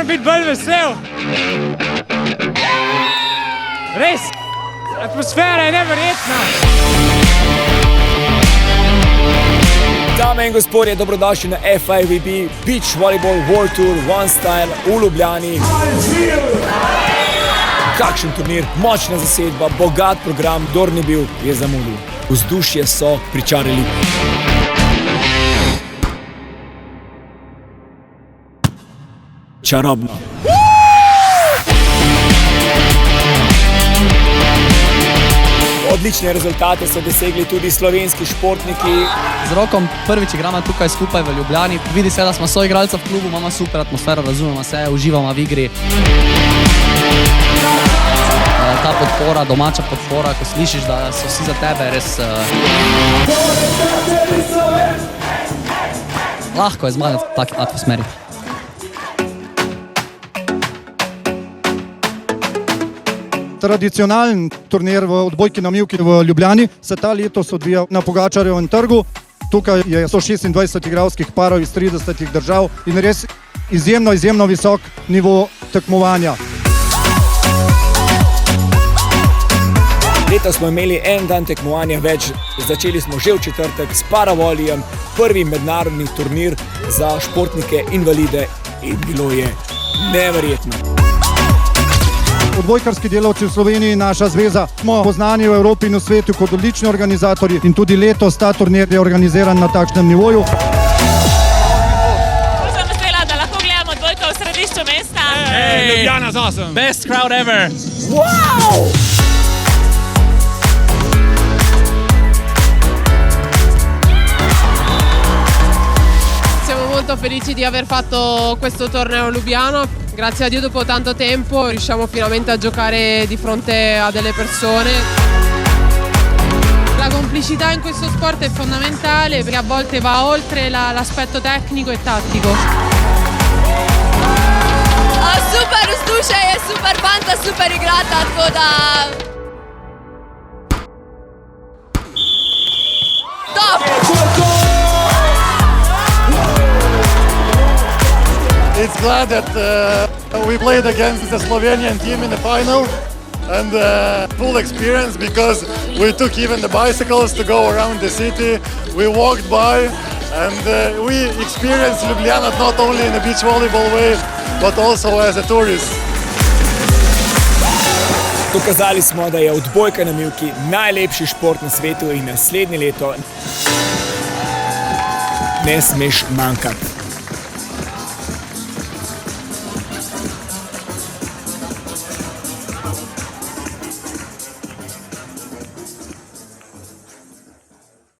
moram biti bolj vesel. Res, atmosfera je neverjetna. Dame in gospodje, dobrodošli na FIVB Beach Volleyball World Tour One Style v Ljubljani. Kakšen turnir, močna zasedba, bogat program, kdor ni bil, je zamudil. Vzdušje so pričarali. Čarobno. Odlične rezultate so dosegli tudi slovenski športniki. Z Rokom prvič igramo tukaj skupaj v Ljubljani. Vidi se, da smo soigralca v klubu, imamo super atmosfero, razumemo se, uživamo v igri. Ta podpora, domača podpora, ko slišiš, da so vsi za tebe, res... Lahko je zmagati v taki atmosferi. Tradicionalen turnir v odbojki na mivki v Ljubljani se ta letos odvija na Pogačarjevem trgu. Tukaj je 126 igralskih parov iz 30 držav in res izjemno visok nivo tekmovanja. Letos smo imeli en dan tekmovanja več, začeli smo že v četrtek s paravolijem, prvi mednarodni turnir za športnike invalide in bilo je neverjetno. Odbojkarski delavci v Sloveniji, naša zveza, smo poznani v Evropi in v svetu kot odlični organizatorji in tudi letos ta turnir je organiziran na takšnem nivoju. Sem vesela, da lahko gledamo odbojko v središču mesta. Ljubljana's awesome. Best crowd ever! Wow! Siamo molto felici di aver fatto questo torneo a Lubiano. Grazie a Dio dopo tanto tempo riusciamo finalmente a giocare di fronte a delle persone. La complicità in questo sport è fondamentale perché a volte va oltre l'aspetto tecnico e tattico. Super vzdušje je, super fanta, super igrata, tako da... Top! It's glad that we played against the Slovenian team in the final and full experience because we took even the bicycles to go around the city. We walked by and we experienced Ljubljana not only in a beach volleyball way but also as a tourist. Dokazali smo, da je odbojka na mivki najlepši šport na svetu in naslednje leto ne smeš manjkati.